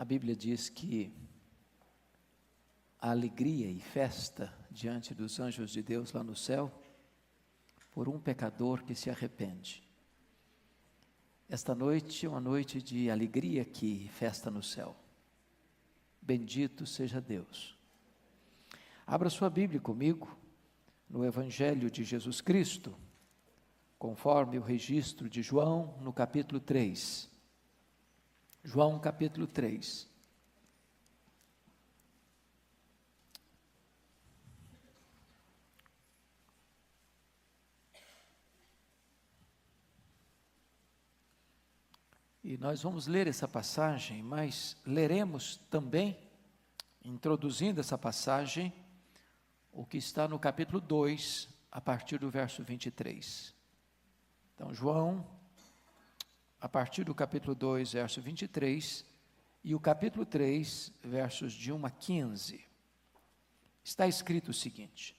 A Bíblia diz que a alegria e festa diante dos anjos de Deus lá no céu, por um pecador que se arrepende. Esta noite é uma noite de alegria aqui, festa no céu. Bendito seja Deus. Abra sua Bíblia comigo, no Evangelho de Jesus Cristo, conforme o registro de João, no capítulo 3. João capítulo 3. E nós vamos ler essa passagem, mas leremos também, introduzindo essa passagem, o que está no capítulo 2, a partir do verso 23. Então, João, a partir do capítulo 2, verso 23, e o capítulo 3, versos de 1 a 15, está escrito o seguinte: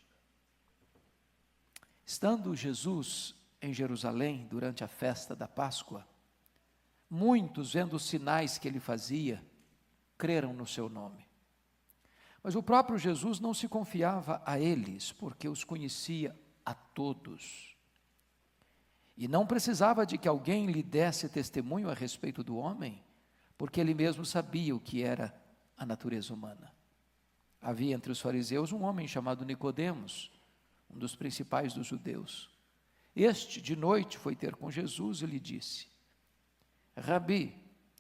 Estando Jesus em Jerusalém durante a festa da Páscoa, muitos, vendo os sinais que ele fazia, creram no seu nome. Mas o próprio Jesus não se confiava a eles, porque os conhecia a todos. E não precisava de que alguém lhe desse testemunho a respeito do homem, porque ele mesmo sabia o que era a natureza humana. Havia entre os fariseus um homem chamado Nicodemos, um dos principais dos judeus. Este, de noite, foi ter com Jesus e lhe disse: Rabi,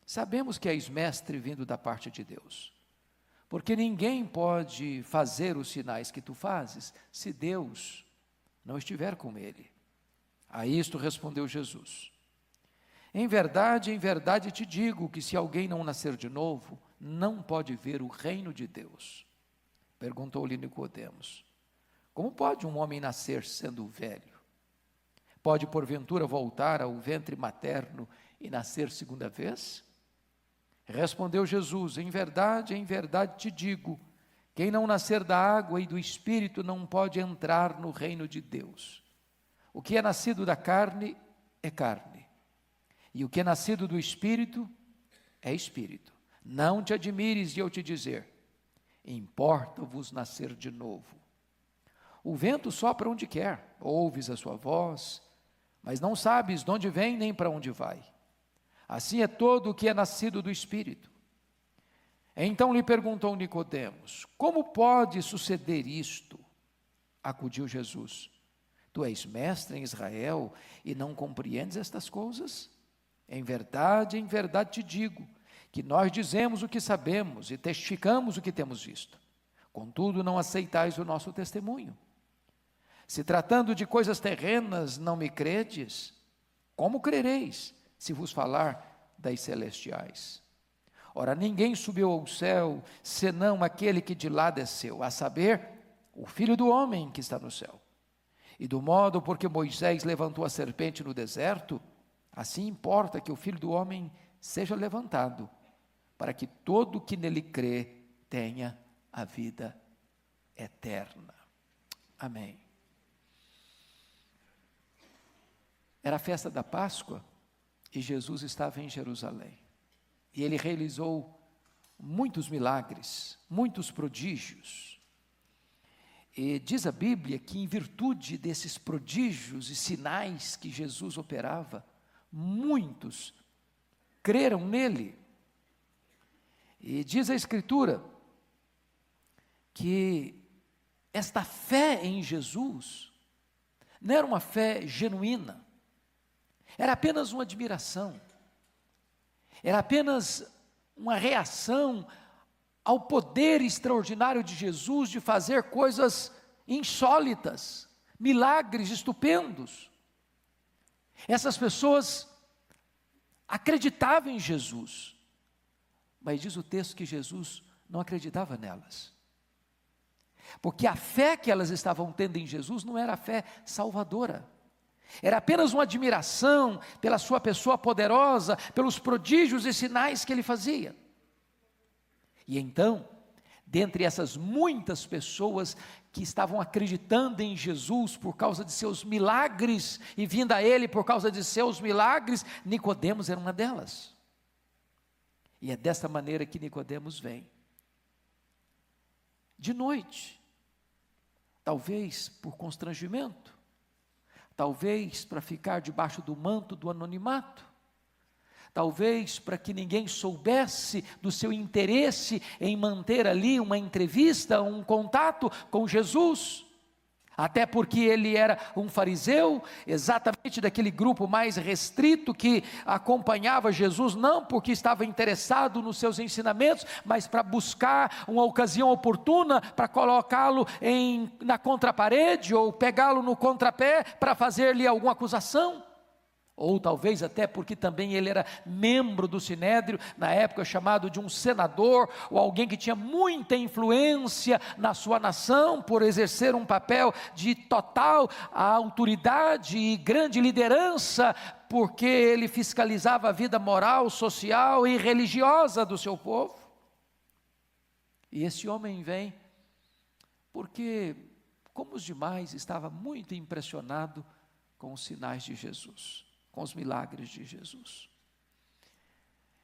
sabemos que és mestre vindo da parte de Deus, porque ninguém pode fazer os sinais que tu fazes, se Deus não estiver com ele. A isto respondeu Jesus: em verdade te digo que se alguém não nascer de novo, não pode ver o reino de Deus. Perguntou-lhe Nicodemos: como pode um homem nascer sendo velho? Pode porventura voltar ao ventre materno e nascer segunda vez? Respondeu Jesus: em verdade te digo, quem não nascer da água e do Espírito não pode entrar no reino de Deus. O que é nascido da carne é carne, e o que é nascido do Espírito é Espírito. Não te admires de eu te dizer: importa-vos nascer de novo. O vento sopra onde quer, ouves a sua voz, mas não sabes de onde vem nem para onde vai. Assim é todo o que é nascido do Espírito. Então lhe perguntou Nicodemos: como pode suceder isto? Acudiu Jesus: tu és mestre em Israel e não compreendes estas coisas? Em verdade te digo, que nós dizemos o que sabemos e testificamos o que temos visto. Contudo, não aceitais o nosso testemunho. Se tratando de coisas terrenas não me credes, como crereis se vos falar das celestiais? Ora, ninguém subiu ao céu, senão aquele que de lá desceu, a saber, o Filho do homem que está no céu. E do modo porque Moisés levantou a serpente no deserto, assim importa que o Filho do homem seja levantado, para que todo que nele crê tenha a vida eterna. Amém. Era a festa da Páscoa e Jesus estava em Jerusalém. E ele realizou muitos milagres, muitos prodígios. E diz a Bíblia que em virtude desses prodígios e sinais que Jesus operava, muitos creram nele. E diz a Escritura que esta fé em Jesus não era uma fé genuína, era apenas uma admiração, era apenas uma reação ao poder extraordinário de Jesus de fazer coisas insólitas, milagres estupendos. Essas pessoas acreditavam em Jesus, mas diz o texto que Jesus não acreditava nelas, porque a fé que elas estavam tendo em Jesus não era a fé salvadora, era apenas uma admiração pela sua pessoa poderosa, pelos prodígios e sinais que ele fazia. E então, dentre essas muitas pessoas que estavam acreditando em Jesus por causa de seus milagres, e vindo a ele por causa de seus milagres, Nicodemos era uma delas. E é dessa maneira que Nicodemos vem. De noite, talvez por constrangimento, talvez para ficar debaixo do manto do anonimato, talvez para que ninguém soubesse do seu interesse em manter ali uma entrevista, um contato com Jesus, até porque ele era um fariseu, exatamente daquele grupo mais restrito que acompanhava Jesus, não porque estava interessado nos seus ensinamentos, mas para buscar uma ocasião oportuna para colocá-lo na contraparede ou pegá-lo no contrapé para fazer-lhe alguma acusação. Ou talvez até porque também ele era membro do Sinédrio, na época chamado de um senador, ou alguém que tinha muita influência na sua nação, por exercer um papel de total autoridade e grande liderança, porque ele fiscalizava a vida moral, social e religiosa do seu povo. E esse homem vem porque, como os demais, estava muito impressionado com os sinais de Jesus, com os milagres de Jesus.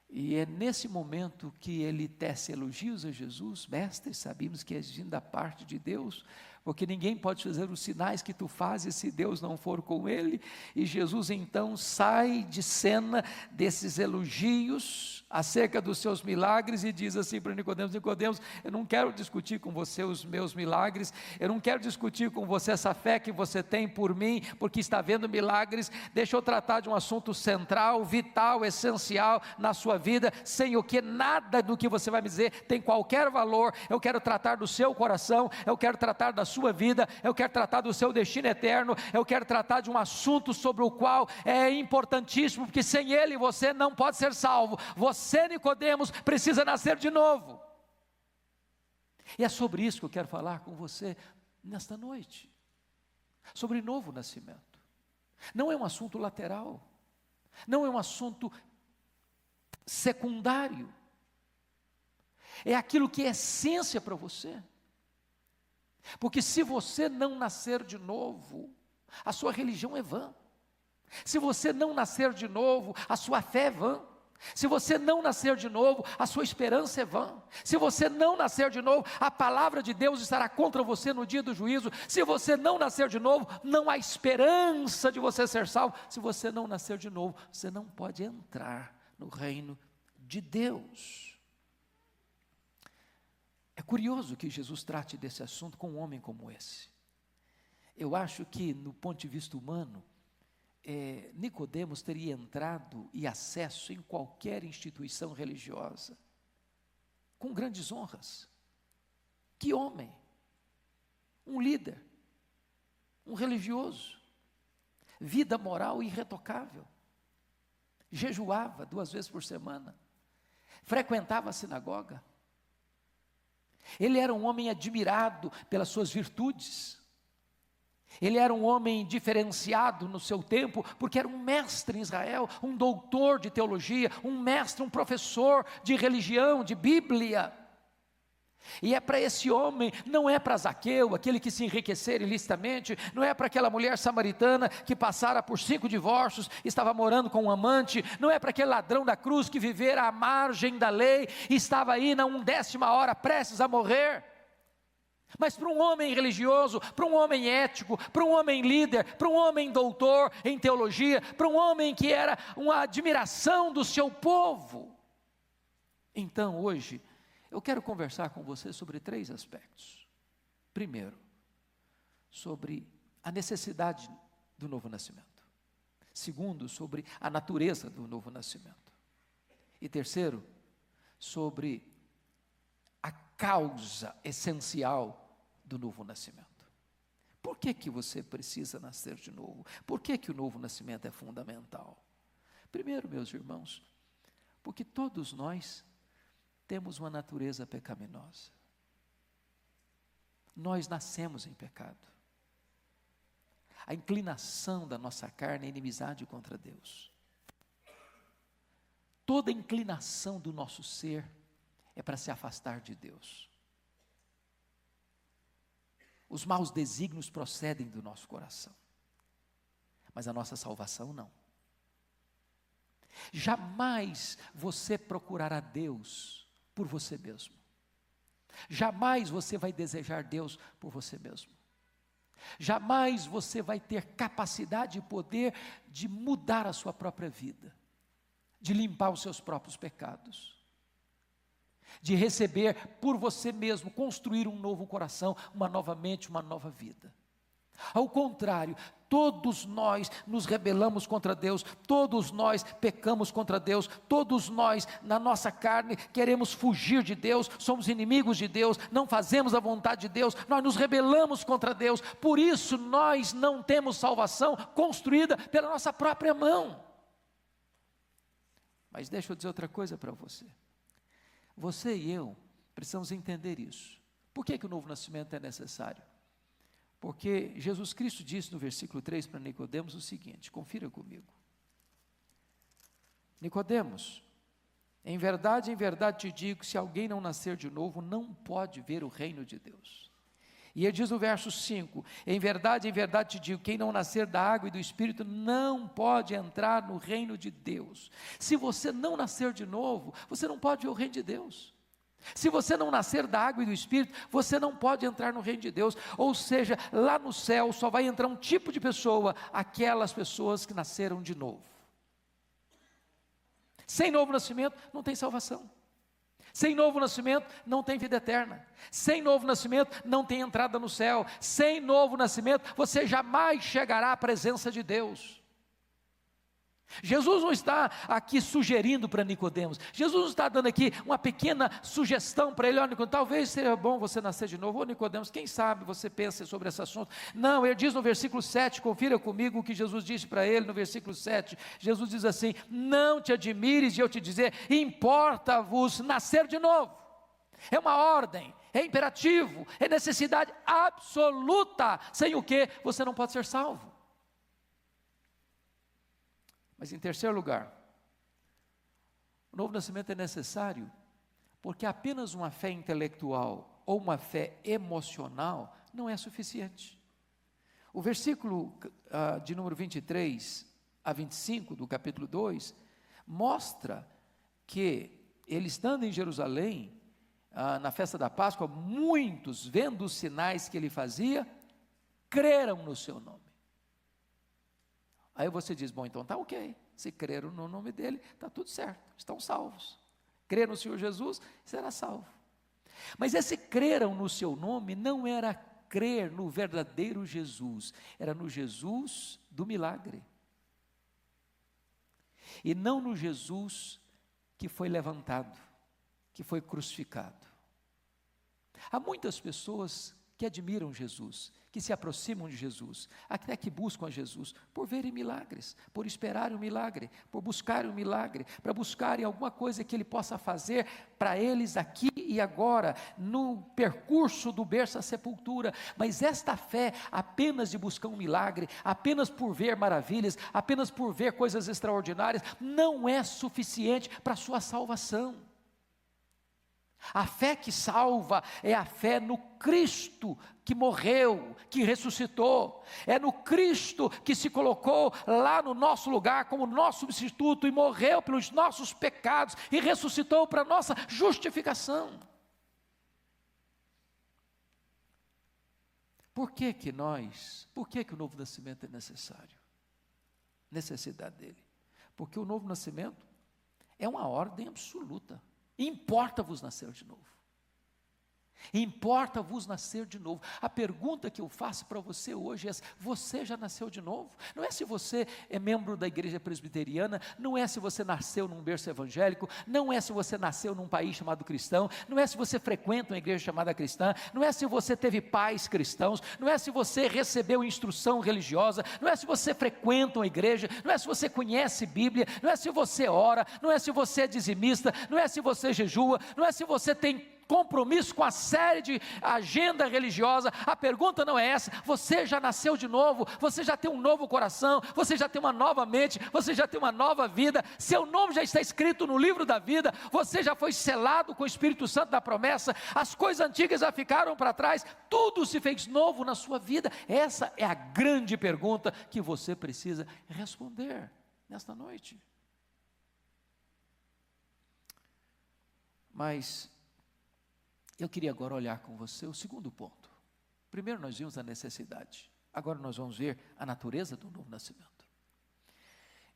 E é nesse momento que ele tece elogios a Jesus: mestre, sabemos que és vindo da parte de Deus, porque ninguém pode fazer os sinais que tu fazes se Deus não for com ele. E Jesus então sai de cena desses elogios acerca dos seus milagres e diz assim para Nicodemos: Nicodemos, eu não quero discutir com você os meus milagres, eu não quero discutir com você essa fé que você tem por mim, porque está vendo milagres. Deixa eu tratar de um assunto central, vital, essencial na sua vida, sem o que nada do que você vai me dizer tem qualquer valor. Eu quero tratar do seu coração, eu quero tratar da sua vida, eu quero tratar do seu destino eterno, eu quero tratar de um assunto sobre o qual é importantíssimo, porque sem ele você não pode ser salvo. Você, Nicodemos, precisa nascer de novo. E é sobre isso que eu quero falar com você nesta noite, sobre novo nascimento. Não é um assunto lateral, não é um assunto secundário, é aquilo que é essência para você. Porque se você não nascer de novo, a sua religião é vã. Se você não nascer de novo, a sua fé é vã. Se você não nascer de novo, a sua esperança é vã. Se você não nascer de novo, a palavra de Deus estará contra você no dia do juízo. Se você não nascer de novo, não há esperança de você ser salvo. Se você não nascer de novo, você não pode entrar no reino de Deus. É curioso que Jesus trate desse assunto com um homem como esse. Eu acho que, no ponto de vista humano, Nicodemos teria entrado e acesso em qualquer instituição religiosa, com grandes honras. Que homem! Um líder, um religioso, vida moral irretocável, jejuava 2 vezes por semana, frequentava a sinagoga. Ele era um homem admirado pelas suas virtudes. Ele era um homem diferenciado no seu tempo, porque era um mestre em Israel, um doutor de teologia, um mestre, um professor de religião, de Bíblia. E é para esse homem, não é para Zaqueu, aquele que se enriquecera ilicitamente, não é para aquela mulher samaritana que passara por 5 divórcios, estava morando com um amante, não é para aquele ladrão da cruz que vivera à margem da lei, e estava aí na 1/10 hora prestes a morrer. Mas para um homem religioso, para um homem ético, para um homem líder, para um homem doutor em teologia, para um homem que era uma admiração do seu povo. Então hoje, eu quero conversar com você sobre 3 aspectos. Primeiro, sobre a necessidade do novo nascimento. Segundo, sobre a natureza do novo nascimento. E terceiro, sobre a causa essencial do novo nascimento. Por que que você precisa nascer de novo? Por que que o novo nascimento é fundamental? Primeiro, meus irmãos, porque todos nós temos uma natureza pecaminosa. Nós nascemos em pecado. A inclinação da nossa carne é inimizade contra Deus. Toda inclinação do nosso ser é para se afastar de Deus. Os maus desígnios procedem do nosso coração, mas a nossa salvação não. Jamais você procurará Deus por você mesmo. Jamais você vai desejar Deus por você mesmo. Jamais você vai ter capacidade e poder de mudar a sua própria vida, de limpar os seus próprios pecados, de receber por você mesmo, construir um novo coração, uma nova mente, uma nova vida. Ao contrário, todos nós nos rebelamos contra Deus, todos nós pecamos contra Deus, todos nós na nossa carne queremos fugir de Deus, somos inimigos de Deus, não fazemos a vontade de Deus, nós nos rebelamos contra Deus, por isso nós não temos salvação construída pela nossa própria mão. Mas deixa eu dizer outra coisa para você. Você e eu precisamos entender isso. Por que o novo nascimento é necessário? Porque Jesus Cristo disse no versículo 3 para Nicodemos o seguinte, confira comigo. Nicodemos, em verdade te digo, se alguém não nascer de novo, não pode ver o reino de Deus. E ele diz no verso 5, em verdade te digo, quem não nascer da água e do Espírito, não pode entrar no reino de Deus. Se você não nascer de novo, você não pode ver o reino de Deus. Se você não nascer da água e do Espírito, você não pode entrar no reino de Deus. Ou seja, lá no céu só vai entrar um tipo de pessoa, aquelas pessoas que nasceram de novo. Sem novo nascimento não tem salvação. Sem novo nascimento não tem vida eterna. Sem novo nascimento não tem entrada no céu. Sem novo nascimento você jamais chegará à presença de Deus. Jesus não está aqui sugerindo para Nicodemos, Jesus não está dando aqui uma pequena sugestão para ele, Nicodemos, talvez seja bom você nascer de novo, Nicodemos, quem sabe você pensa sobre esse assunto. Não, ele diz no versículo 7, confira comigo o que Jesus disse para ele no versículo 7, Jesus diz assim, não te admires de eu te dizer, importa-vos nascer de novo. É uma ordem, é imperativo, é necessidade absoluta, sem o que você não pode ser salvo. Mas em terceiro lugar, o novo nascimento é necessário porque apenas uma fé intelectual ou uma fé emocional não é suficiente. O versículo de número 23 a 25 do capítulo 2 mostra que ele estando em Jerusalém, na festa da Páscoa, muitos vendo os sinais que ele fazia, creram no seu nome. Aí você diz, bom, então está ok, se creram no nome dele, está tudo certo, estão salvos. Crer no Senhor Jesus, será salvo. Mas esse creram no seu nome não era crer no verdadeiro Jesus, era no Jesus do milagre. E não no Jesus que foi levantado, que foi crucificado. Há muitas pessoas que admiram Jesus, que se aproximam de Jesus, até que buscam a Jesus, por verem milagres, por esperarem um milagre, por buscarem um milagre, para buscarem alguma coisa que Ele possa fazer para eles aqui e agora, no percurso do berço à sepultura. Mas esta fé, apenas de buscar um milagre, apenas por ver maravilhas, apenas por ver coisas extraordinárias, não é suficiente para a sua salvação. A fé que salva é a fé no Cristo que morreu, que ressuscitou, é no Cristo que se colocou lá no nosso lugar como nosso substituto e morreu pelos nossos pecados e ressuscitou para a nossa justificação. Por que o novo nascimento é necessário? Necessidade dele. Porque o novo nascimento é uma ordem absoluta. Importa-vos nascer de novo. Importa-vos nascer de novo. A pergunta que eu faço para você hoje é: você já nasceu de novo? Não é se você é membro da igreja presbiteriana, não é se você nasceu num berço evangélico, não é se você nasceu num país chamado cristão, não é se você frequenta uma igreja chamada cristã, não é se você teve pais cristãos, não é se você recebeu instrução religiosa, não é se você frequenta uma igreja, não é se você conhece Bíblia, não é se você ora, não é se você é dizimista, não é se você jejua, não é se você tem compromisso com a série de agenda religiosa. A pergunta não é essa. Você já nasceu de novo, você já tem um novo coração, você já tem uma nova mente, você já tem uma nova vida, seu nome já está escrito no livro da vida, você já foi selado com o Espírito Santo da promessa, as coisas antigas já ficaram para trás, tudo se fez novo na sua vida. Essa é a grande pergunta que você precisa responder nesta noite. Mas eu queria agora olhar com você o segundo ponto. Primeiro nós vimos a necessidade, agora nós vamos ver a natureza do novo nascimento.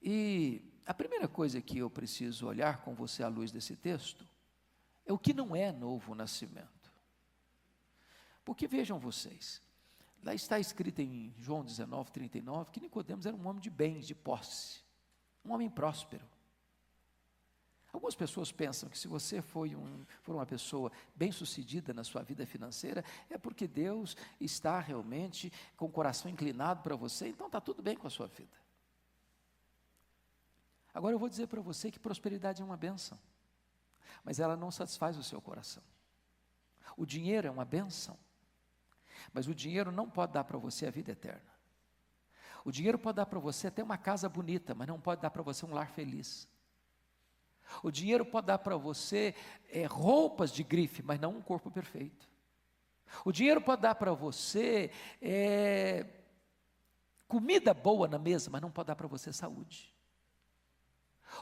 E a primeira coisa que eu preciso olhar com você à luz desse texto é o que não é novo nascimento. Porque vejam vocês, lá está escrito em João 19:39, que Nicodemos era um homem de bens, de posse, um homem próspero. Algumas pessoas pensam que se você for uma pessoa bem-sucedida na sua vida financeira, é porque Deus está realmente com o coração inclinado para você, então está tudo bem com a sua vida. Agora eu vou dizer para você que prosperidade é uma bênção, mas ela não satisfaz o seu coração. O dinheiro é uma bênção, mas o dinheiro não pode dar para você a vida eterna. O dinheiro pode dar para você até uma casa bonita, mas não pode dar para você um lar feliz. O dinheiro pode dar para você roupas de grife, mas não um corpo perfeito. O dinheiro pode dar para você comida boa na mesa, mas não pode dar para você saúde.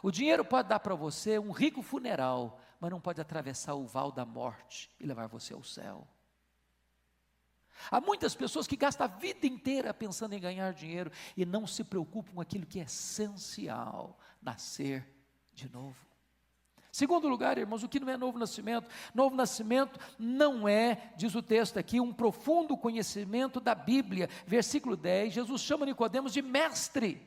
O dinheiro pode dar para você um rico funeral, mas não pode atravessar o val da morte e levar você ao céu. Há muitas pessoas que gastam a vida inteira pensando em ganhar dinheiro e não se preocupam com aquilo que é essencial, nascer de novo. Segundo lugar, irmãos, o que não é novo nascimento? Novo nascimento não é, diz o texto aqui, um profundo conhecimento da Bíblia. Versículo 10, Jesus chama Nicodemos de mestre.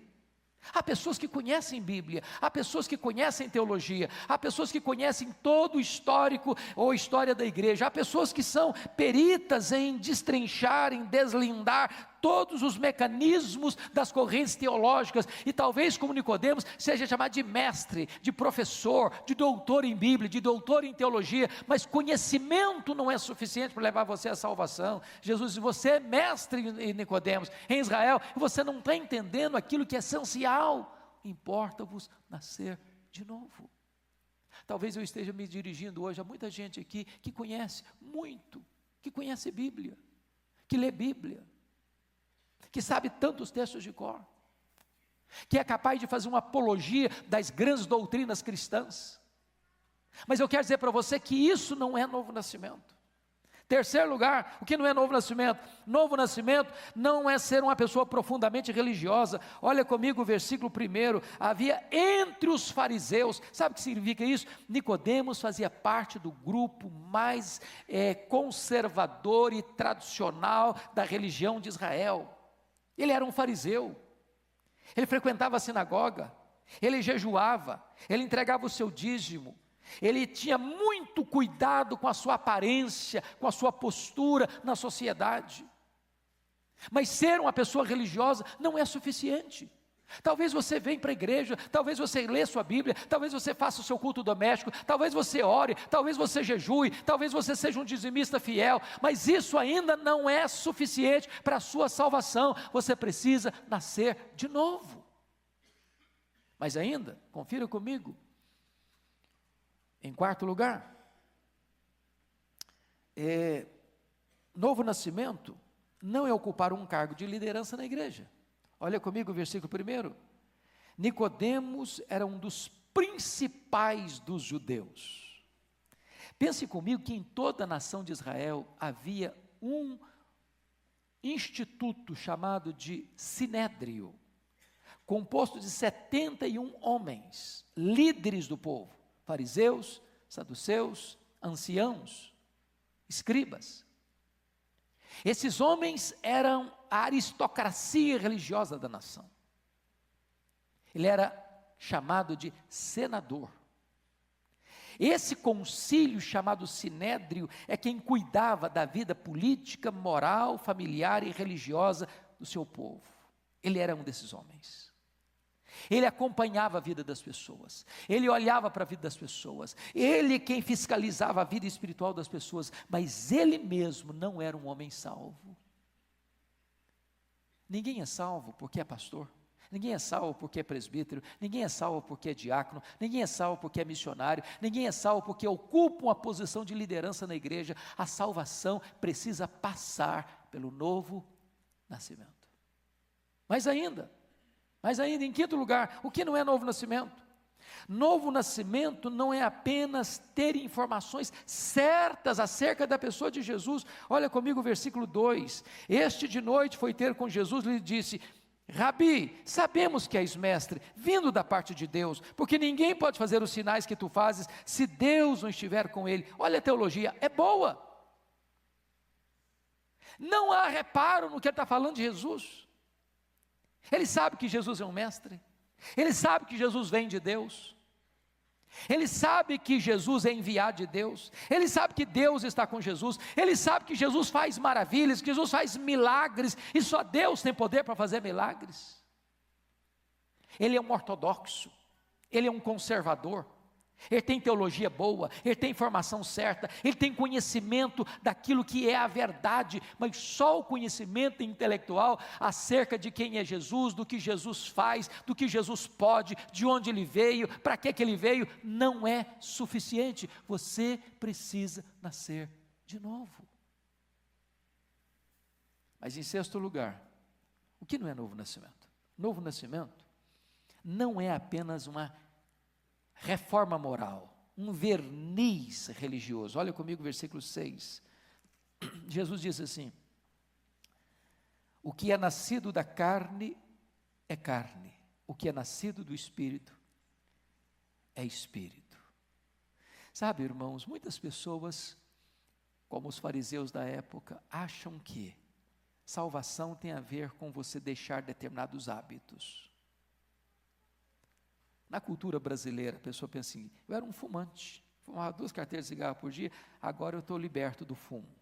Há pessoas que conhecem Bíblia, há pessoas que conhecem teologia, há pessoas que conhecem todo o histórico ou história da igreja, há pessoas que são peritas em destrinchar, em deslindar todos os mecanismos das correntes teológicas, e talvez como Nicodemos seja chamado de mestre, de professor, de doutor em Bíblia, de doutor em teologia, mas conhecimento não é suficiente para levar você à salvação. Jesus diz, você é mestre em Nicodemos, em Israel, e você não está entendendo aquilo que é essencial, importa-vos nascer de novo. Talvez eu esteja me dirigindo hoje a muita gente aqui que conhece muito, que conhece Bíblia, que lê Bíblia, que sabe tantos textos de cor, que é capaz de fazer uma apologia das grandes doutrinas cristãs, mas eu quero dizer para você que isso não é novo nascimento. Terceiro lugar, o que não é novo nascimento? Novo nascimento não é ser uma pessoa profundamente religiosa. Olha comigo o versículo 1, havia entre os fariseus, sabe o que significa isso? Nicodemos fazia parte do grupo mais conservador e tradicional da religião de Israel. Ele era um fariseu, ele frequentava a sinagoga, ele jejuava, ele entregava o seu dízimo, ele tinha muito cuidado com a sua aparência, com a sua postura na sociedade. Mas ser uma pessoa religiosa não é suficiente. Talvez você venha para a igreja, talvez você lê sua Bíblia, talvez você faça o seu culto doméstico, talvez você ore, talvez você jejue, talvez você seja um dizimista fiel, mas isso ainda não é suficiente para a sua salvação. Você precisa nascer de novo. Mas ainda, confira comigo, em quarto lugar, novo nascimento não é ocupar um cargo de liderança na igreja. Olha comigo o versículo 1. Nicodemos era um dos principais dos judeus. Pense comigo que em toda a nação de Israel havia um instituto chamado de Sinédrio, composto de 71 homens, líderes do povo, fariseus, saduceus, anciãos, escribas. Esses homens eram a aristocracia religiosa da nação. Ele era chamado de senador. Esse concílio chamado Sinédrio é quem cuidava da vida política, moral, familiar e religiosa do seu povo. Ele era um desses homens. Ele acompanhava a vida das pessoas, ele olhava para a vida das pessoas, ele quem fiscalizava a vida espiritual das pessoas, mas ele mesmo não era um homem salvo. Ninguém é salvo porque é pastor, ninguém é salvo porque é presbítero, ninguém é salvo porque é diácono, ninguém é salvo porque é missionário, ninguém é salvo porque ocupa uma posição de liderança na igreja. A salvação precisa passar pelo novo nascimento. Mas ainda, em quinto lugar, o que não é novo nascimento? Novo nascimento não é apenas ter informações certas acerca da pessoa de Jesus. Olha comigo o versículo 2: este de noite foi ter com Jesus e lhe disse: Rabi, sabemos que és mestre, vindo da parte de Deus, porque ninguém pode fazer os sinais que tu fazes, se Deus não estiver com ele. Olha a teologia, é boa. Não há reparo no que ele está falando de Jesus. Ele sabe que Jesus é um mestre, ele sabe que Jesus vem de Deus, ele sabe que Jesus é enviado de Deus, ele sabe que Deus está com Jesus, ele sabe que Jesus faz maravilhas, que Jesus faz milagres, e só Deus tem poder para fazer milagres. Ele é um ortodoxo, ele é um conservador, ele tem teologia boa, ele tem informação certa, ele tem conhecimento daquilo que é a verdade, mas só o conhecimento intelectual acerca de quem é Jesus, do que Jesus faz, do que Jesus pode, de onde ele veio, para que ele veio, não é suficiente. Você precisa nascer de novo. Mas em sexto lugar, o que não é novo nascimento? Novo nascimento não é apenas uma reforma moral, um verniz religioso. Olha comigo o versículo 6, Jesus diz assim: o que é nascido da carne é carne, o que é nascido do Espírito é Espírito. Sabe, irmãos, muitas pessoas, como os fariseus da época, acham que salvação tem a ver com você deixar determinados hábitos. Na cultura brasileira, a pessoa pensa assim: eu era um fumante, fumava 2 carteiras de cigarro por dia, agora eu estou liberto do fumo,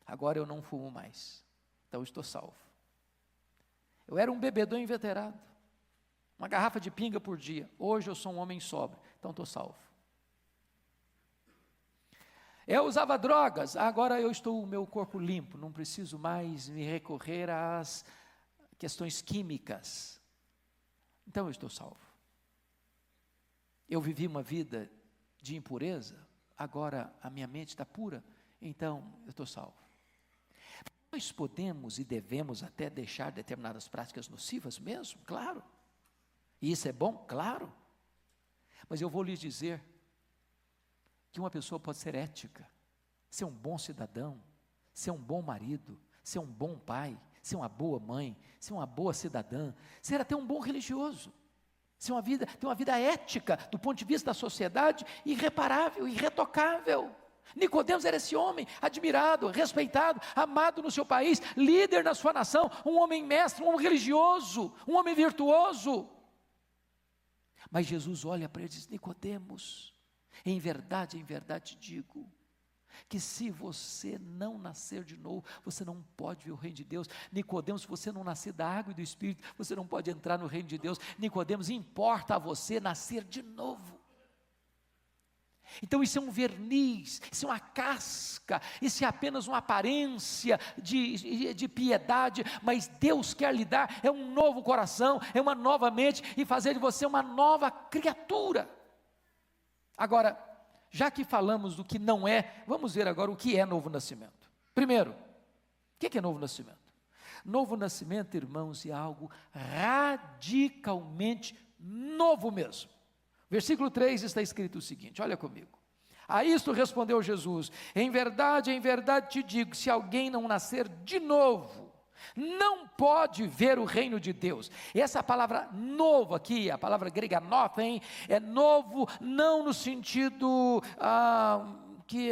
agora eu não fumo mais, então eu estou salvo. Eu era um bebedor inveterado, uma garrafa de pinga por dia, hoje eu sou um homem sóbrio, então estou salvo. Eu usava drogas, agora eu estou o meu corpo limpo, não preciso mais me recorrer às questões químicas, então eu estou salvo. Eu vivi uma vida de impureza, agora a minha mente está pura, então eu estou salvo. Nós podemos e devemos até deixar determinadas práticas nocivas mesmo, claro. E isso é bom, claro. Mas eu vou lhes dizer que uma pessoa pode ser ética, ser um bom cidadão, ser um bom marido, ser um bom pai, ser uma boa mãe, ser uma boa cidadã, ser até um bom religioso. Ter uma vida ética, do ponto de vista da sociedade, irreparável, irretocável. Nicodemos era esse homem, admirado, respeitado, amado no seu país, líder na sua nação, um homem mestre, um homem religioso, um homem virtuoso. Mas Jesus olha para ele e diz: Nicodemos, em verdade te digo, que se você não nascer de novo, você não pode ver o reino de Deus. Nicodemos, se você não nascer da água e do Espírito, você não pode entrar no reino de Deus. Nicodemos, importa a você nascer de novo. Então isso é um verniz, isso é uma casca, isso é apenas uma aparência de piedade, mas Deus quer lhe dar, é um novo coração, é uma nova mente, e fazer de você uma nova criatura. Agora, já que falamos do que não é, vamos ver agora o que é novo nascimento. Primeiro, o que é novo nascimento? Novo nascimento, irmãos, é algo radicalmente novo mesmo. Versículo 3 está escrito o seguinte, olha comigo: a isto respondeu Jesus: em verdade te digo, se alguém não nascer de novo, não pode ver o reino de Deus. Essa palavra novo aqui, a palavra grega nothen, é novo não no sentido que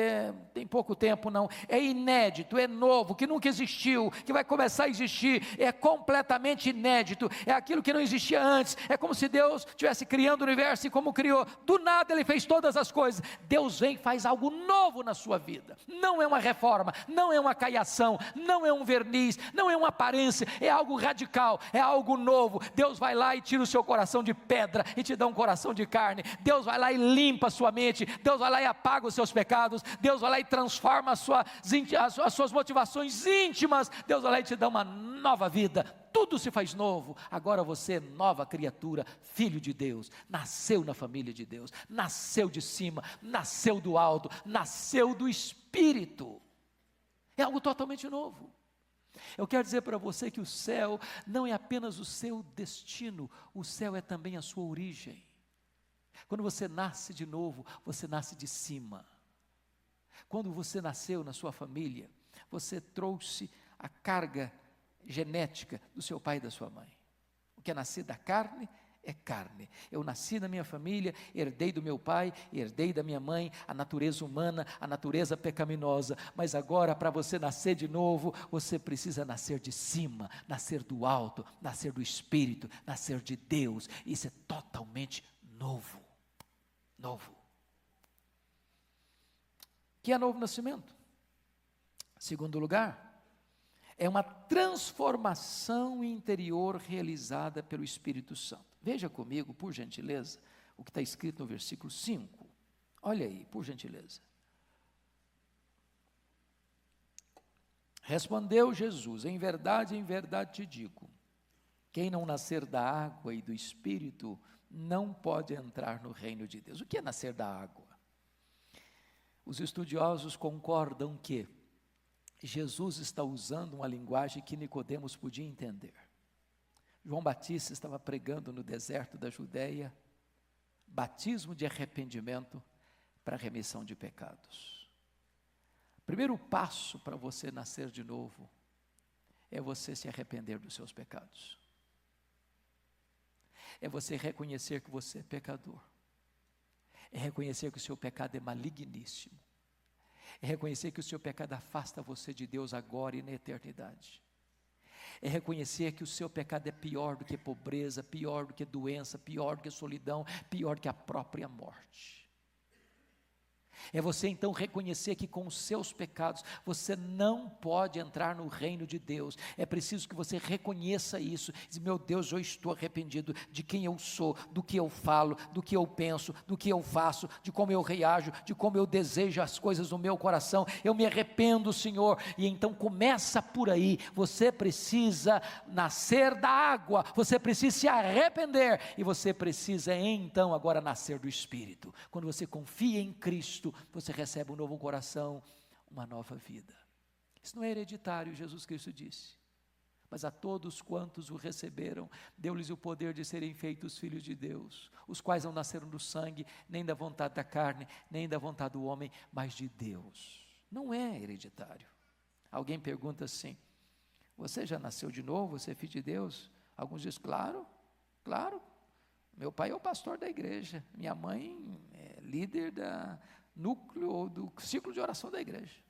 tem pouco tempo, não, é inédito, é novo, que nunca existiu, que vai começar a existir, é completamente inédito, é aquilo que não existia antes, é como se Deus estivesse criando o universo, e como criou, do nada Ele fez todas as coisas. Deus vem e faz algo novo na sua vida, não é uma reforma, não é uma caiação, não é um verniz, não é uma aparência, é algo radical, é algo novo. Deus vai lá e tira o seu coração de pedra, e te dá um coração de carne. Deus vai lá e limpa a sua mente, Deus vai lá e apaga os seus pecados, Deus vai lá e transforma as suas motivações íntimas, Deus vai lá e te dá uma nova vida, tudo se faz novo. Agora você é nova criatura, filho de Deus, nasceu na família de Deus, nasceu de cima, nasceu do alto, nasceu do Espírito, é algo totalmente novo. Eu quero dizer para você que o céu não é apenas o seu destino, o céu é também a sua origem. Quando você nasce de novo, você nasce de cima. Quando você nasceu na sua família, você trouxe a carga genética do seu pai e da sua mãe. O que é nascido da carne é carne. Eu nasci na minha família, herdei do meu pai, herdei da minha mãe a natureza humana, a natureza pecaminosa, mas agora para você nascer de novo, você precisa nascer de cima, nascer do alto, nascer do Espírito, nascer de Deus. Isso é totalmente novo. Novo. Que é novo nascimento? Segundo lugar, é uma transformação interior realizada pelo Espírito Santo. Veja comigo, por gentileza, o que está escrito no versículo 5. Olha aí, por gentileza. Respondeu Jesus: em verdade te digo, quem não nascer da água e do Espírito não pode entrar no reino de Deus. O que é nascer da água? Os estudiosos concordam que Jesus está usando uma linguagem que Nicodemos podia entender. João Batista estava pregando no deserto da Judéia, batismo de arrependimento para remissão de pecados. Primeiro passo para você nascer de novo é você se arrepender dos seus pecados. É você reconhecer que você é pecador. É reconhecer que o seu pecado é maligníssimo. É reconhecer que o seu pecado afasta você de Deus agora e na eternidade. É reconhecer que o seu pecado é pior do que pobreza, pior do que doença, pior do que solidão, pior que a própria morte. É você então reconhecer que com os seus pecados você não pode entrar no reino de Deus. É preciso que você reconheça isso. Diz: meu Deus, eu estou arrependido de quem eu sou, do que eu falo, do que eu penso, do que eu faço, de como eu reajo, de como eu desejo as coisas no meu coração. Eu me arrependo, Senhor. E então começa por aí. Você precisa nascer da água, você precisa se arrepender e você precisa então agora nascer do Espírito. Quando você confia em Cristo, você recebe um novo coração, uma nova vida. Isso não é hereditário, Jesus Cristo disse. Mas a todos quantos o receberam, deu-lhes o poder de serem feitos filhos de Deus, os quais não nasceram do sangue, nem da vontade da carne, nem da vontade do homem, mas de Deus. Não é hereditário. Alguém pergunta assim: você já nasceu de novo? Você é filho de Deus? Alguns dizem: claro, claro. Meu pai é o pastor da igreja, minha mãe é líder da núcleo ou do ciclo de oração da igreja.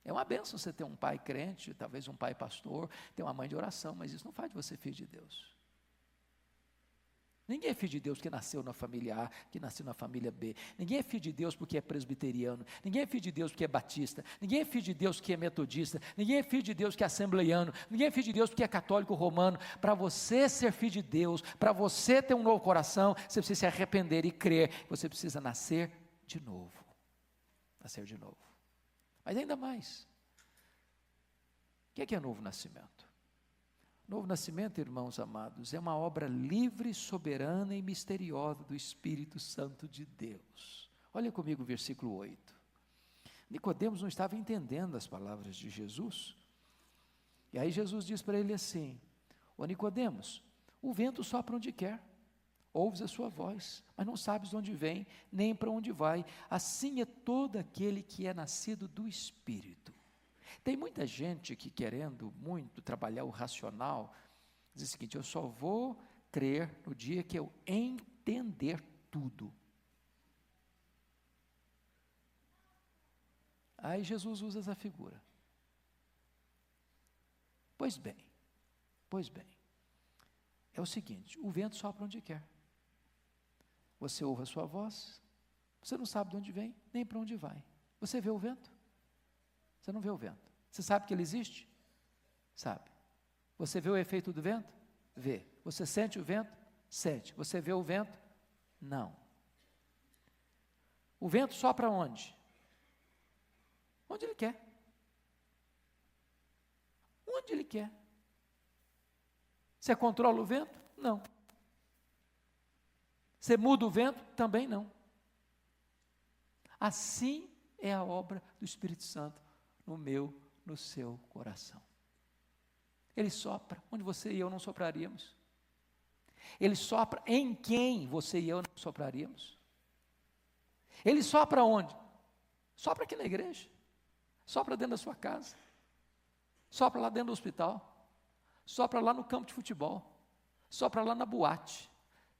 É uma bênção você ter um pai crente, talvez um pai pastor, ter uma mãe de oração, mas isso não faz de você filho de Deus. Ninguém é filho de Deus porque nasceu na família A, que nasceu na família B. Ninguém é filho de Deus porque é presbiteriano. Ninguém é filho de Deus porque é batista. Ninguém é filho de Deus porque é metodista. Ninguém é filho de Deus porque é assembleiano. Ninguém é filho de Deus porque é católico romano. Para você ser filho de Deus, para você ter um novo coração, você precisa se arrepender e crer. Você precisa nascer de novo. Nascer de novo. Mas ainda mais, o que é novo nascimento? Novo nascimento, irmãos amados, é uma obra livre, soberana e misteriosa do Espírito Santo de Deus. Olha comigo o versículo 8. Nicodemos não estava entendendo as palavras de Jesus. E aí Jesus diz para ele assim: ô Nicodemos, o vento sopra onde quer, ouves a sua voz, mas não sabes de onde vem, nem para onde vai. Assim é todo aquele que é nascido do Espírito. Tem muita gente que, querendo muito trabalhar o racional, diz o seguinte: eu só vou crer no dia que eu entender tudo. Aí Jesus usa essa figura. Pois bem, é o seguinte: o vento sopra onde quer. Você ouve a sua voz, você não sabe de onde vem, nem para onde vai. Você vê o vento? Você não vê o vento. Você sabe que ele existe? Sabe. Você vê o efeito do vento? Vê. Você sente o vento? Sente. Você vê o vento? Não. O vento sopra onde? Onde ele quer. Onde ele quer. Você controla o vento? Não. Você muda o vento? Também não. Assim é a obra do Espírito Santo no meu, no seu coração. Ele sopra onde você e eu não sopraríamos. Ele sopra em quem você e eu não sopraríamos? Ele sopra onde? Sopra aqui na igreja, sopra dentro da sua casa, sopra lá dentro do hospital, sopra lá no campo de futebol, sopra lá na boate,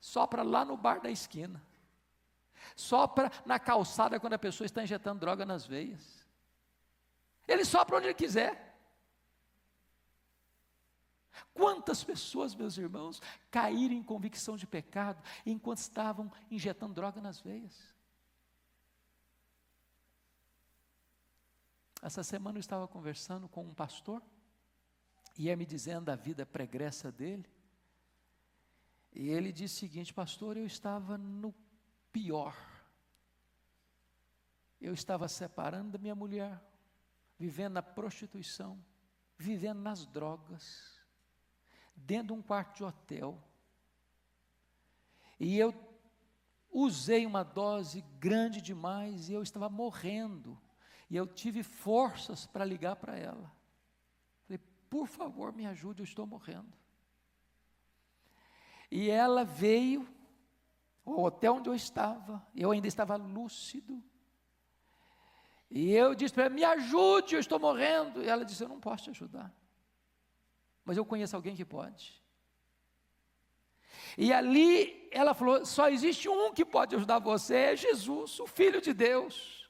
sopra lá no bar da esquina, sopra na calçada quando a pessoa está injetando droga nas veias. Ele sopra onde ele quiser. Quantas pessoas, meus irmãos, caíram em convicção de pecado enquanto estavam injetando droga nas veias? Essa semana eu estava conversando com um pastor, e ia me dizendo a vida pregressa dele, e ele disse o seguinte: pastor, eu estava no pior, eu estava separando da minha mulher, vivendo na prostituição, vivendo nas drogas, dentro de um quarto de hotel, e eu usei uma dose grande demais, e eu estava morrendo, e eu tive forças para ligar para ela, falei, por favor me ajude, eu estou morrendo. E ela veio ao hotel onde eu ainda estava lúcido, e eu disse para ela, me ajude, eu estou morrendo, e ela disse, eu não posso te ajudar, mas eu conheço alguém que pode. E ali ela falou, só existe um que pode ajudar você, é Jesus, o Filho de Deus.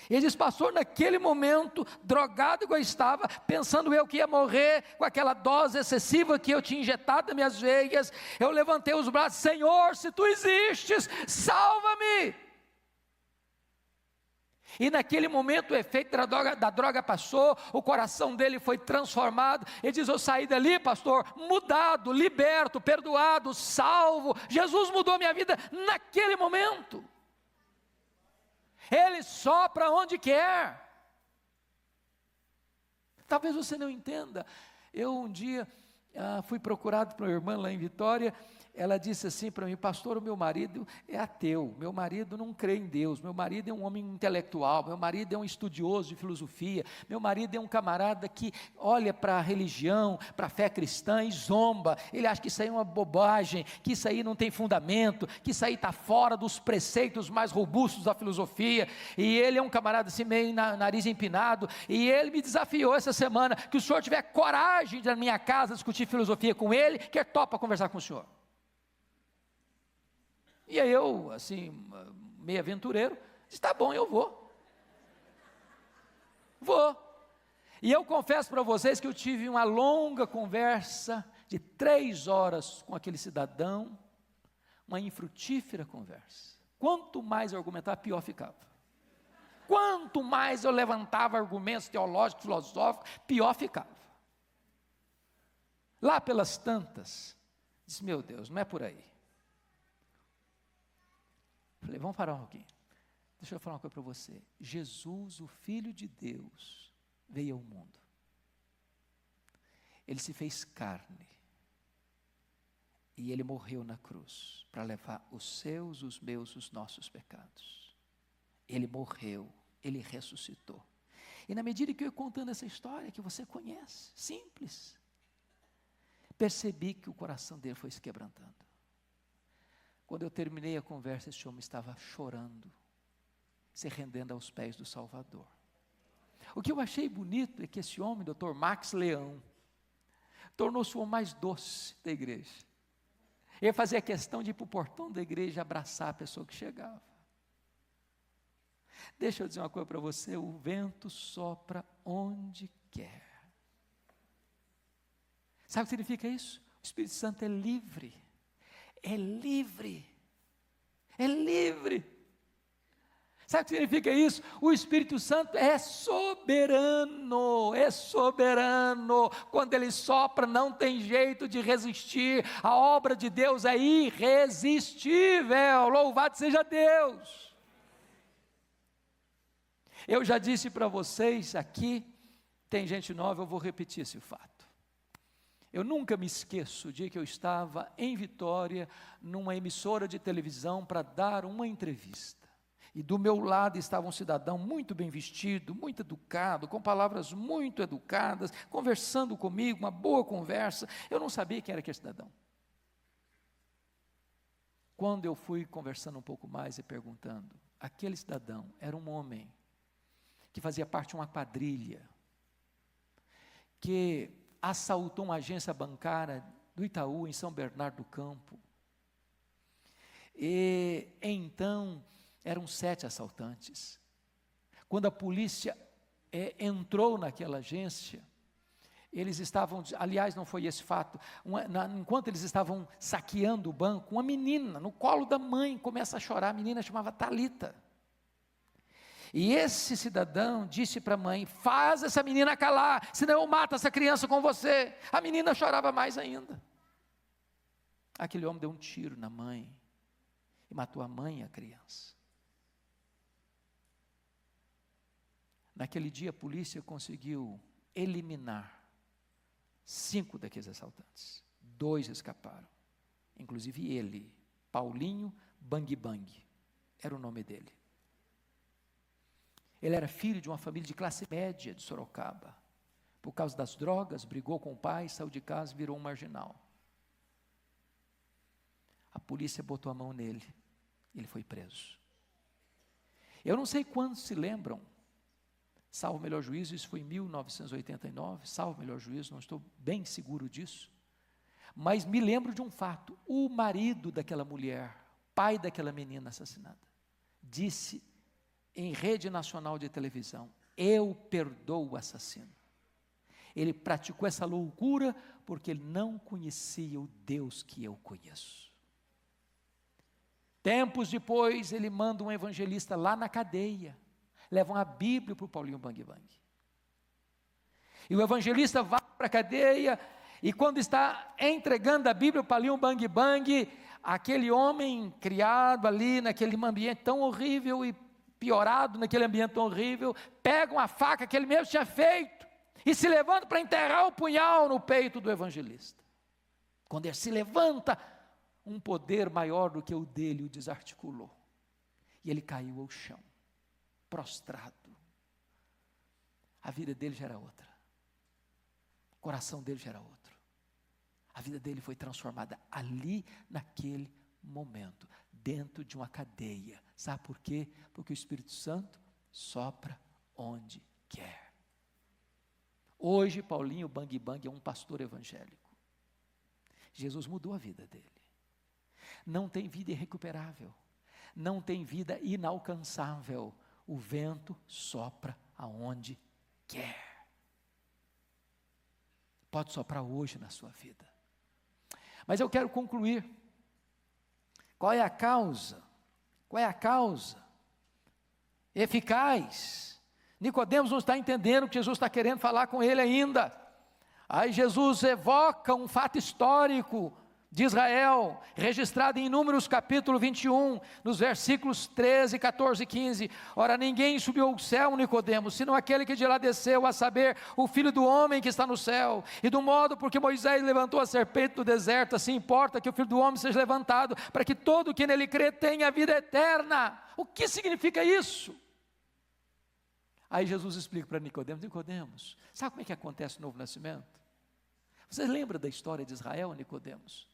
E ele diz, pastor, naquele momento, drogado igual eu estava, pensando eu que ia morrer com aquela dose excessiva que eu tinha injetado nas minhas veias, eu levantei os braços, Senhor, se tu existes, salva-me. E naquele momento o efeito da droga passou, o coração dele foi transformado, ele diz, eu saí dali, pastor, mudado, liberto, perdoado, salvo, Jesus mudou minha vida naquele momento. Ele sopra onde quer. Talvez você não entenda. Eu um dia fui procurado por uma irmã lá em Vitória. Ela disse assim para mim, pastor, o meu marido é ateu, meu marido não crê em Deus, meu marido é um homem intelectual, meu marido é um estudioso de filosofia, meu marido é um camarada que olha para a religião, para a fé cristã e zomba, ele acha que isso aí é uma bobagem, que isso aí não tem fundamento, que isso aí está fora dos preceitos mais robustos da filosofia, e ele é um camarada assim meio nariz empinado, e ele me desafiou essa semana, que o senhor tiver coragem de ir na minha casa discutir filosofia com ele, que topa conversar com o senhor. E aí eu, assim, meio aventureiro, disse, tá bom, eu vou. E eu confesso para vocês que eu tive uma longa conversa de 3 horas com aquele cidadão, uma infrutífera conversa. Quanto mais eu argumentava, pior ficava. Quanto mais eu levantava argumentos teológicos, filosóficos, pior ficava. Lá pelas tantas, disse, meu Deus, não é por aí. Falei, vamos parar um pouquinho. Deixa eu falar uma coisa para você. Jesus, o Filho de Deus, veio ao mundo. Ele se fez carne. E ele morreu na cruz para levar os seus, os meus, os nossos pecados. Ele morreu, ele ressuscitou. E na medida que eu ia contando essa história, que você conhece, simples, percebi que o coração dele foi se quebrantando. Quando eu terminei a conversa, esse homem estava chorando, se rendendo aos pés do Salvador. O que eu achei bonito é que esse homem, Dr. Max Leão, tornou-se o homem mais doce da igreja. Ele fazia questão de ir para o portão da igreja abraçar a pessoa que chegava. Deixa eu dizer uma coisa para você, o vento sopra onde quer. Sabe o que significa isso? O Espírito Santo é livre. É livre. É livre. Sabe o que significa isso? O Espírito Santo é soberano, é soberano. Quando ele sopra, não tem jeito de resistir. A obra de Deus é irresistível. Louvado seja Deus. Eu já disse para vocês aqui, tem gente nova, eu vou repetir esse fato. Eu nunca me esqueço o dia que eu estava em Vitória, numa emissora de televisão, para dar uma entrevista. E do meu lado estava um cidadão muito bem vestido, muito educado, com palavras muito educadas, conversando comigo, uma boa conversa. Eu não sabia quem era aquele cidadão. Quando eu fui conversando um pouco mais e perguntando, aquele cidadão era um homem que fazia parte de uma quadrilha, que assaltou uma agência bancária do Itaú, em São Bernardo do Campo. E então, eram 7 assaltantes. Quando a polícia entrou naquela agência, eles estavam, aliás, não foi esse fato, enquanto eles estavam saqueando o banco, uma menina no colo da mãe começa a chorar, a menina chamava Talita. E esse cidadão disse para a mãe: faz essa menina calar, senão eu mato essa criança com você. A menina chorava mais ainda. Aquele homem deu um tiro na mãe e matou a mãe e a criança. Naquele dia a polícia conseguiu eliminar 5 daqueles assaltantes. 2 escaparam, inclusive ele, Paulinho Bang Bang, era o nome dele. Ele era filho de uma família de classe média de Sorocaba. Por causa das drogas, brigou com o pai, saiu de casa e virou um marginal. A polícia botou a mão nele, ele foi preso. Eu não sei quantos se lembram, salvo o melhor juízo, isso foi em 1989, salvo o melhor juízo, não estou bem seguro disso, mas me lembro de um fato: o marido daquela mulher, pai daquela menina assassinada, disse em rede nacional de televisão: eu perdoo o assassino. Ele praticou essa loucura porque ele não conhecia o Deus que eu conheço. Tempos depois, ele manda um evangelista lá na cadeia, levam a Bíblia para o Paulinho Bang Bang. E o evangelista vai para a cadeia, e quando está entregando a Bíblia para o Paulinho Bang Bang, aquele homem criado ali naquele ambiente tão horrível e piorado naquele ambiente tão horrível, pega uma faca que ele mesmo tinha feito e se levanta para enterrar o punhal no peito do evangelista. Quando ele se levanta, um poder maior do que o dele o desarticulou, e ele caiu ao chão, prostrado. A vida dele já era outra, o coração dele já era outro, a vida dele foi transformada ali, naquele momento, dentro de uma cadeia. Sabe por quê? Porque o Espírito Santo sopra onde quer. Hoje Paulinho Bang Bang é um pastor evangélico. Jesus mudou a vida dele. Não tem vida irrecuperável, não tem vida inalcançável. O vento sopra aonde quer. Pode soprar hoje na sua vida. Mas eu quero concluir. Qual é a causa? Qual é a causa eficaz? Nicodemos não está entendendo o que Jesus está querendo falar com ele ainda. Aí Jesus evoca um fato histórico de Israel, registrado em Números capítulo 21, nos versículos 13, 14 e 15. Ora, ninguém subiu ao céu, Nicodemos, senão aquele que de lá desceu, a saber, o Filho do homem que está no céu. E do modo porque Moisés levantou a serpente no deserto, assim importa que o Filho do homem seja levantado, para que todo que nele crê tenha vida eterna. O que significa isso? Aí Jesus explica para Nicodemos: Nicodemos, sabe como é que acontece o novo nascimento? Você lembra da história de Israel, Nicodemos?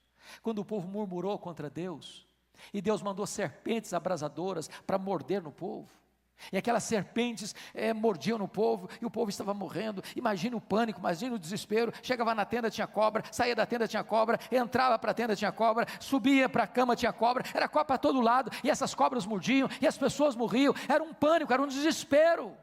Quando o povo murmurou contra Deus, e Deus mandou serpentes abrasadoras para morder no povo, e aquelas serpentes mordiam no povo, e o povo estava morrendo. Imagina o pânico, imagina o desespero. Chegava na tenda, tinha cobra, saía da tenda, tinha cobra, entrava para a tenda, tinha cobra, subia para a cama, tinha cobra, era cobra para todo lado, e essas cobras mordiam, e as pessoas morriam. Era um pânico, era um desespero.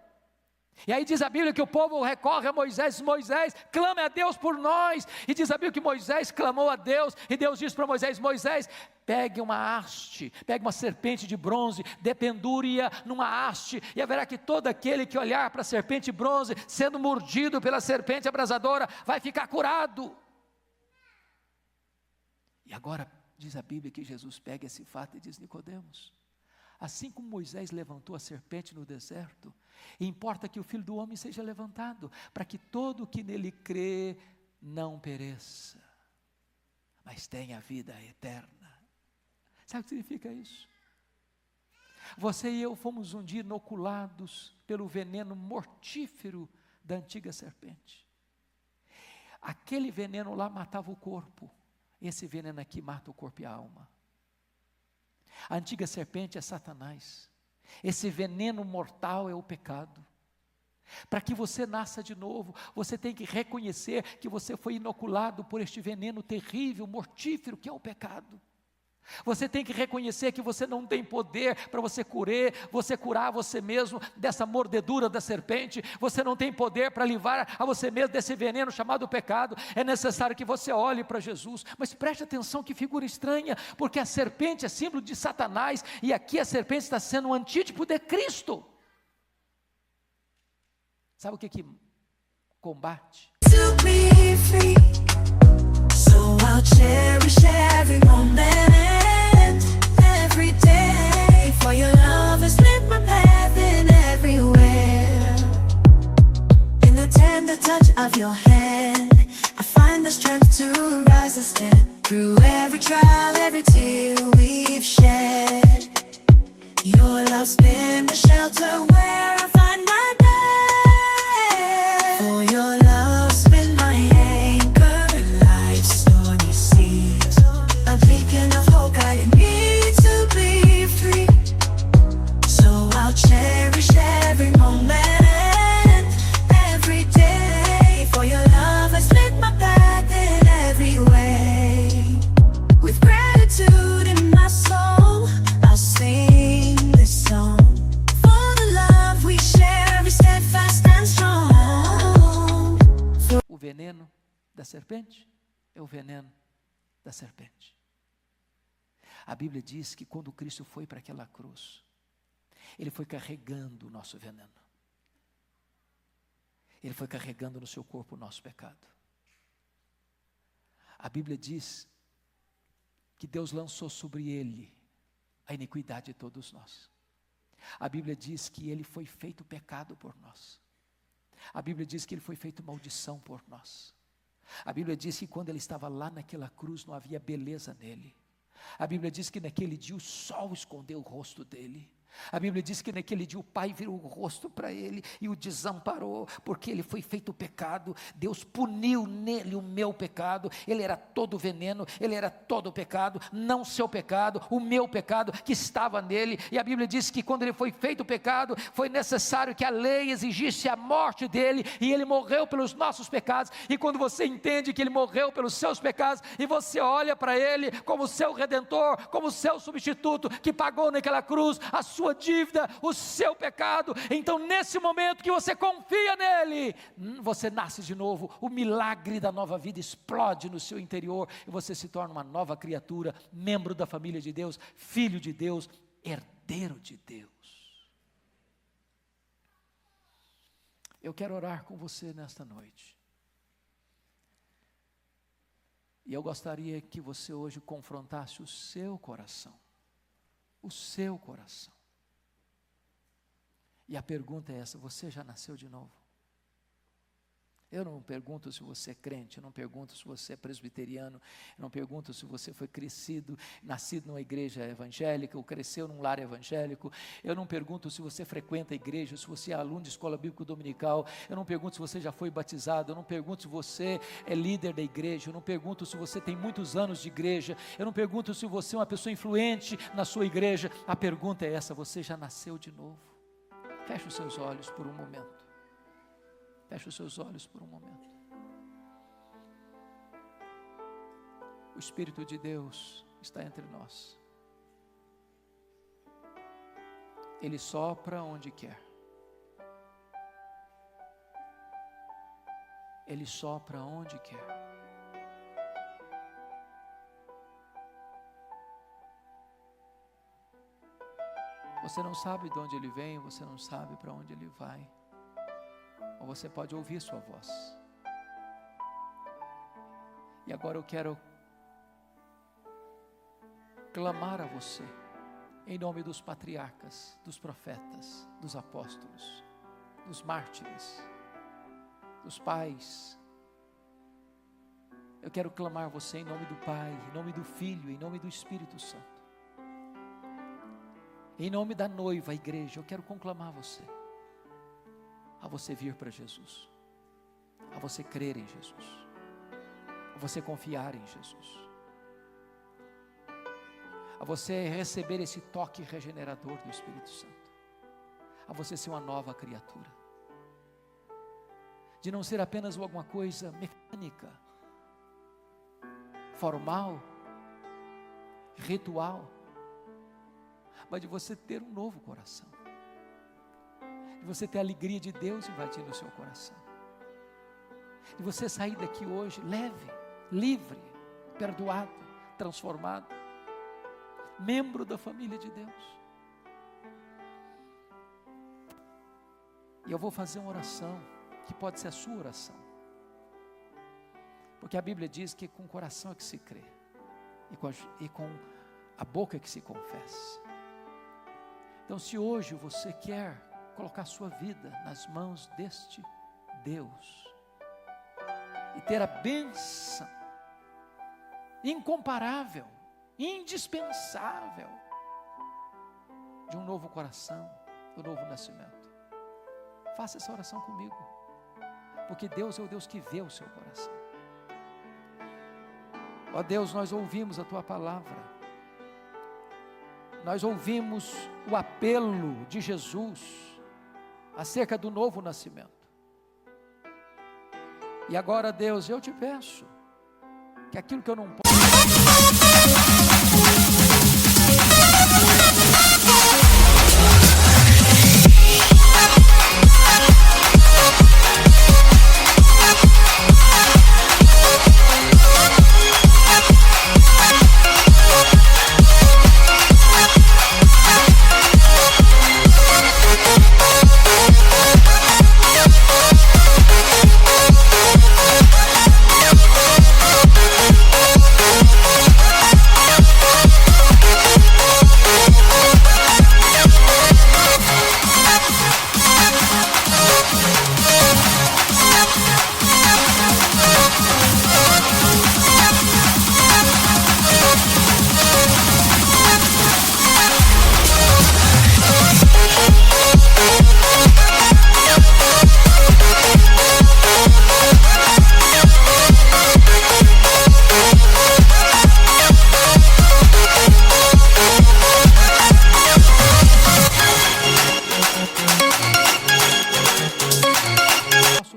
E aí diz a Bíblia que o povo recorre a Moisés: Moisés, clame a Deus por nós. E diz a Bíblia que Moisés clamou a Deus, e Deus disse para Moisés: Moisés, pegue uma haste, pegue uma serpente de bronze, dependure-a numa haste, e haverá que todo aquele que olhar para a serpente de bronze, sendo mordido pela serpente abrasadora, vai ficar curado. E agora diz a Bíblia que Jesus pega esse fato e diz: Nicodemos, assim como Moisés levantou a serpente no deserto, importa que o Filho do homem seja levantado, para que todo o que nele crê não pereça, mas tenha a vida eterna. Sabe o que significa isso? Você e eu fomos um dia inoculados pelo veneno mortífero da antiga serpente. Aquele veneno lá matava o corpo, esse veneno aqui mata o corpo e a alma. A antiga serpente é Satanás. Esse veneno mortal é o pecado. Para que você nasça de novo, você tem que reconhecer que você foi inoculado por este veneno terrível, mortífero, que é o pecado. Você tem que reconhecer que você não tem poder para você curar você mesmo dessa mordedura da serpente. Você não tem poder para livrar a você mesmo desse veneno chamado pecado. É necessário que você olhe para Jesus. Mas preste atenção, que figura estranha, porque a serpente é símbolo de Satanás, e aqui a serpente está sendo um antítipo de Cristo. Sabe o que combate? To be free, so I'll cherish every moment, every day. For your love has lit my path in everywhere. In the tender touch of your hand, I find the strength to rise and stand. Through every trial, every tear we've shed, your love's been the shelter where I find my day. For your love's been my anchor in life's stormy seas, a beacon of hope guiding me to be free. So I'll cherish every moment, every day. For your love has lit my path in every way. With gratitude in my soul, I'll sing this song. For the love we share is steadfast and strong. O veneno da serpente é o veneno da serpente. A Bíblia diz que quando Cristo foi para aquela cruz, Ele foi carregando o nosso veneno. Ele foi carregando no seu corpo o nosso pecado. A Bíblia diz que Deus lançou sobre Ele a iniquidade de todos nós. A Bíblia diz que Ele foi feito pecado por nós. A Bíblia diz que Ele foi feito maldição por nós. A Bíblia diz que quando Ele estava lá naquela cruz não havia beleza nele. A Bíblia diz que naquele dia o sol escondeu o rosto dele. A Bíblia diz que naquele dia o Pai virou o rosto para ele e o desamparou, porque ele foi feito pecado. Deus puniu nele o meu pecado. Ele era todo veneno, ele era todo pecado, não seu pecado, o meu pecado que estava nele. E a Bíblia diz que quando ele foi feito pecado, foi necessário que a lei exigisse a morte dele, e ele morreu pelos nossos pecados. E quando você entende que ele morreu pelos seus pecados, e você olha para ele como seu redentor, como seu substituto, que pagou naquela cruz a sua dívida, o seu pecado, então nesse momento que você confia nele, você nasce de novo. O milagre da nova vida explode no seu interior, e você se torna uma nova criatura, membro da família de Deus, filho de Deus, herdeiro de Deus. Eu quero orar com você nesta noite, e eu gostaria que você hoje confrontasse o seu coração. O seu coração. E a pergunta é essa: você já nasceu de novo? Eu não pergunto se você é crente, eu não pergunto se você é presbiteriano, eu não pergunto se você foi nascido numa igreja evangélica, ou cresceu num lar evangélico. Eu não pergunto se você frequenta a igreja, se você é aluno de escola bíblica dominical. Eu não pergunto se você já foi batizado, eu não pergunto se você é líder da igreja, eu não pergunto se você tem muitos anos de igreja, eu não pergunto se você é uma pessoa influente na sua igreja. A pergunta é essa: você já nasceu de novo? Feche os seus olhos por um momento. Feche os seus olhos por um momento. O Espírito de Deus está entre nós. Ele sopra onde quer. Ele sopra onde quer. Você não sabe de onde ele vem, você não sabe para onde ele vai. Ou você pode ouvir sua voz. E agora eu quero clamar a você, em nome dos patriarcas, dos profetas, dos apóstolos, dos mártires, dos pais. Eu quero clamar a você em nome do Pai, em nome do Filho, em nome do Espírito Santo. Em nome da noiva, a igreja, eu quero conclamar você a você vir para Jesus, a você crer em Jesus, a você confiar em Jesus, a você receber esse toque regenerador do Espírito Santo, a você ser uma nova criatura, de não ser apenas alguma coisa mecânica, formal, ritual, mas de você ter um novo coração, de você ter a alegria de Deus invadindo o seu coração, de você sair daqui hoje leve, livre, perdoado, transformado, membro da família de Deus. E eu vou fazer uma oração, que pode ser a sua oração, porque a Bíblia diz que com o coração é que se crê, e com a boca é que se confessa. Então, se hoje você quer colocar sua vida nas mãos deste Deus, e ter a bênção incomparável, indispensável, de um novo coração, do novo nascimento, faça essa oração comigo, porque Deus é o Deus que vê o seu coração. Ó Deus, nós ouvimos a Tua palavra, nós ouvimos o apelo de Jesus acerca do novo nascimento. E agora, Deus, eu te peço que aquilo que eu não posso,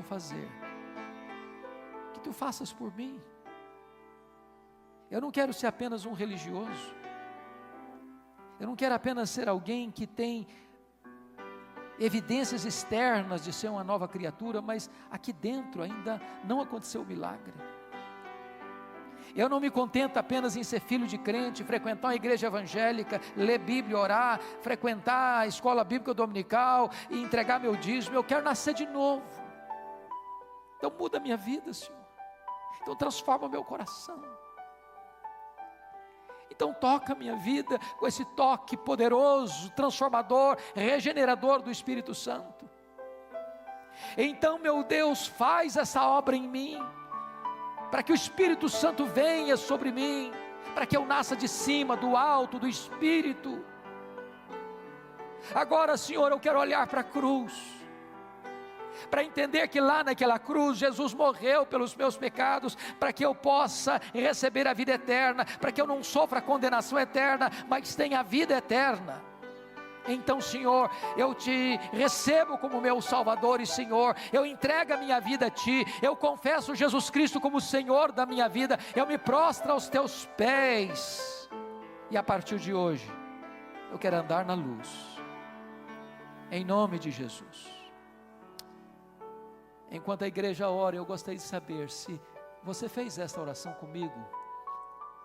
fazer, que Tu faças por mim. Eu não quero ser apenas um religioso, eu não quero apenas ser alguém que tem evidências externas de ser uma nova criatura, mas aqui dentro ainda não aconteceu o milagre. Eu não me contento apenas em ser filho de crente, frequentar uma igreja evangélica, ler Bíblia, orar, frequentar a escola bíblica dominical e entregar meu dízimo. Eu quero nascer de novo. Então muda a minha vida, Senhor. Então transforma meu coração. Então toca a minha vida com esse toque poderoso, transformador, regenerador do Espírito Santo. Então, meu Deus, faz essa obra em mim, para que o Espírito Santo venha sobre mim, para que eu nasça de cima, do alto, do Espírito. Agora, Senhor, eu quero olhar para a cruz, para entender que lá naquela cruz Jesus morreu pelos meus pecados, para que eu possa receber a vida eterna, para que eu não sofra a condenação eterna, mas tenha a vida eterna. Então, Senhor, eu te recebo como meu Salvador e Senhor, eu entrego a minha vida a Ti, eu confesso Jesus Cristo como Senhor da minha vida, eu me prostro aos Teus pés, e a partir de hoje, eu quero andar na luz, em nome de Jesus. Enquanto a igreja ora, eu gostaria de saber se você fez esta oração comigo,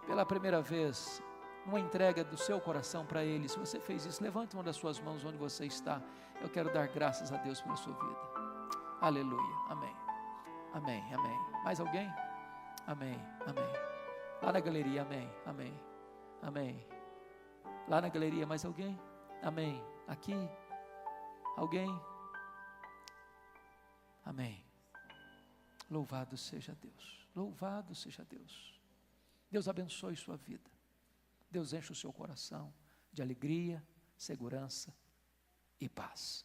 pela primeira vez, uma entrega do seu coração para Ele. Se você fez isso, levante uma das suas mãos onde você está. Eu quero dar graças a Deus pela sua vida. Aleluia, amém, amém, amém. Mais alguém? Amém, amém. Lá na galeria, amém, amém, amém. Lá na galeria, mais alguém? Amém. Aqui, alguém? Amém. Louvado seja Deus, louvado seja Deus. Deus abençoe sua vida. Deus enche o seu coração de alegria, segurança e paz.